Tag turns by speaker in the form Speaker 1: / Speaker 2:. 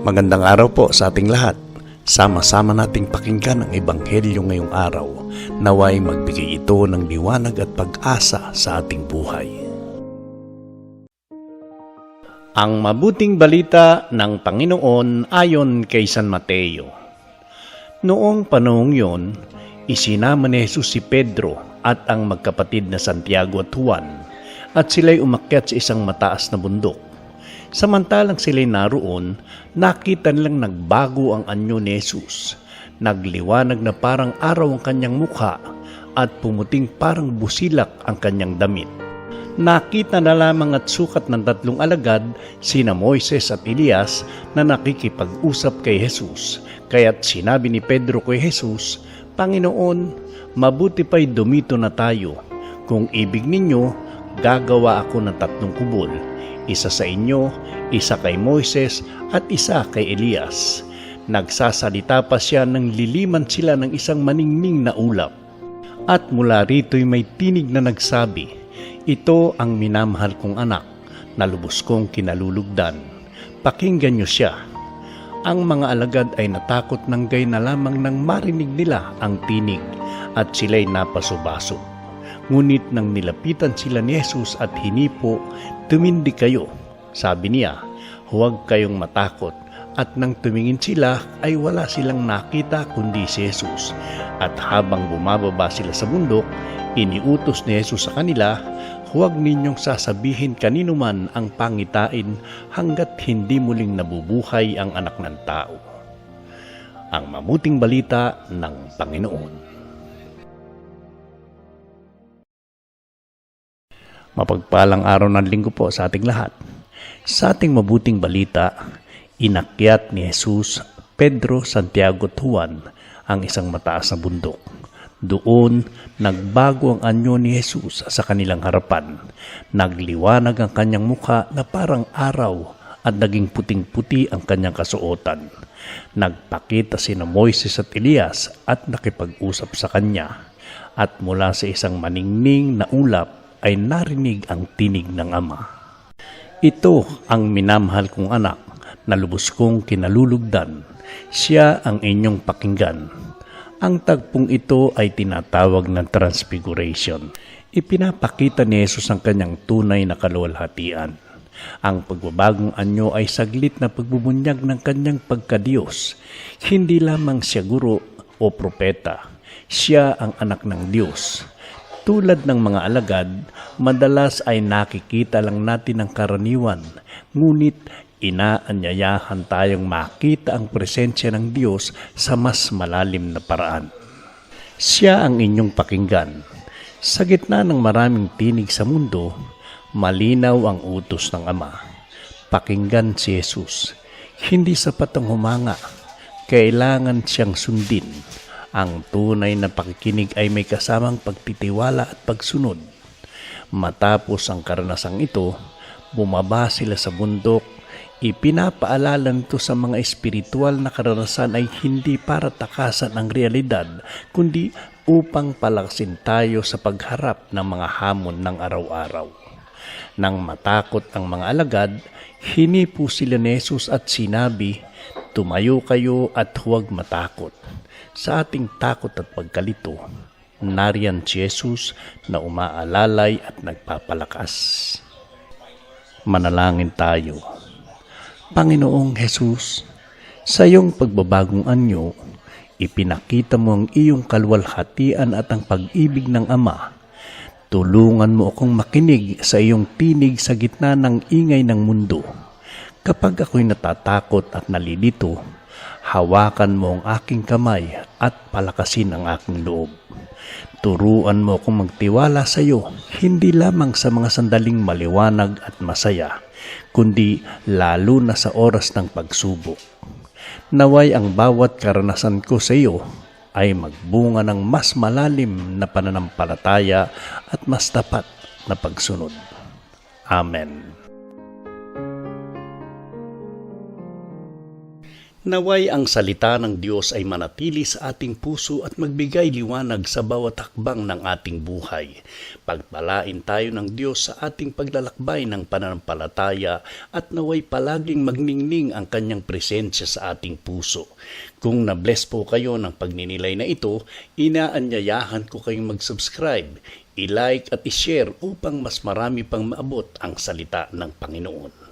Speaker 1: Magandang araw po sa ating lahat. Sama-sama nating pakinggan ang Ebanghelyo ngayong araw. Naway magbigay ito ng liwanag at pag-asa sa ating buhay. Ang mabuting balita ng Panginoon ayon kay San Mateo. Noong panahong yon, isinama ni Jesus si Pedro at ang magkapatid na Santiago at Juan, at sila'y umakyat sa isang mataas na bundok. Samantalang sila'y naroon, nakita nilang nagbago ang anyo ni Jesus. Nagliwanag na parang araw ang kanyang mukha at pumuting parang busilak ang kanyang damit. Nakita na lamang at sukat ng tatlong alagad, sina Moises at Elias, na nakikipag-usap kay Jesus. Kaya't sinabi ni Pedro kay Jesus, "Panginoon, mabuti pa'y dumito na tayo. Kung ibig ninyo, gagawa ako ng 3 kubol. Isa sa inyo, isa kay Moises at isa kay Elias." Nagsasalita pa siya nang liliman sila ng isang maningning na ulap. At mula rito'y may tinig na nagsabi, "Ito ang minamahal kong anak, na lubos kong kinalulugdan. Pakinggan niyo siya." Ang mga alagad ay natakot ng gay na lamang nang marinig nila ang tinig at sila'y napasubaso. Ngunit nang nilapitan sila ni Jesus at hinipo, "Tumindi kayo," sabi niya, "huwag kayong matakot." At nang tumingin sila ay wala silang nakita kundi si Jesus. At habang bumababa sila sa bundok, iniutos ni Jesus sa kanila, "Huwag ninyong sasabihin kanino man ang pangitain hanggat hindi muling nabubuhay ang anak ng tao." Ang mabuting balita ng Panginoon. Mapagpalang araw ng linggo po sa ating lahat. Sa ating mabuting balita, inakyat ni Jesus, Pedro, Santiago at Juan ang isang mataas na bundok. Doon, nagbago ang anyo ni Jesus sa kanilang harapan. Nagliwanag ang kanyang mukha na parang araw at naging puting-puti ang kanyang kasuotan. Nagpakita sina Moises at Elias at nakipag-usap sa kanya. At mula sa isang maningning na ulap, ay narinig ang tinig ng Ama. "Ito ang minamahal kong anak, na lubos kong kinalulugdan. Siya ang inyong pakinggan." Ang tagpong ito ay tinatawag ng Transfiguration. Ipinapakita ni Jesus ang kanyang tunay na kaluwalhatian. Ang pagbabagong anyo ay saglit na pagbubunyag ng kanyang pagkadiyos. Hindi lamang siya guro o propeta. Siya ang anak ng Diyos. Tulad ng mga alagad, madalas ay nakikita lang natin ang karaniwan, ngunit inaanyayahan tayong makita ang presensya ng Diyos sa mas malalim na paraan. Siya ang inyong pakinggan. Sa gitna ng maraming tinig sa mundo, malinaw ang utos ng Ama. Pakinggan si Jesus. Hindi sapat ang humanga. Kailangan siyang sundin. Ang tunay na pakikinig ay may kasamang pagtitiwala at pagsunod. Matapos ang karanasang ito, bumaba sila sa bundok. Ipinapaalala nito sa mga espiritual na karanasan ay hindi para takasan ang realidad, kundi upang palakasin tayo sa pagharap ng mga hamon ng araw-araw. Nang matakot ang mga alagad, hinipo sila ni Jesus at sinabi, "Tumayo kayo at huwag matakot." Sa ating takot at pagkalito, nariyan si Jesus na umaalalay at nagpapalakas. Manalangin tayo. Panginoong Jesus, sa iyong pagbabagong anyo, ipinakita mo ang iyong kaluwalhatian at ang pag-ibig ng Ama. Tulungan mo akong makinig sa iyong tinig sa gitna ng ingay ng mundo. Kapag ako'y natatakot at nalilito, hawakan mo ang aking kamay at palakasin ang aking loob. Turuan mo akong magtiwala sa iyo, hindi lamang sa mga sandaling maliwanag at masaya, kundi lalo na sa oras ng pagsubok. Naway ang bawat karanasan ko sa iyo ay magbunga ng mas malalim na pananampalataya at mas tapat na pagsunod. Amen. Naway ang salita ng Diyos ay manatili sa ating puso at magbigay liwanag sa bawat hakbang ng ating buhay. Pagpalain tayo ng Diyos sa ating paglalakbay ng pananampalataya at naway palaging magningning ang kanyang presensya sa ating puso. Kung na-bless po kayo ng pagninilay na ito, inaanyayahan ko kayong mag-subscribe, i-like at i-share upang mas marami pang maabot ang salita ng Panginoon.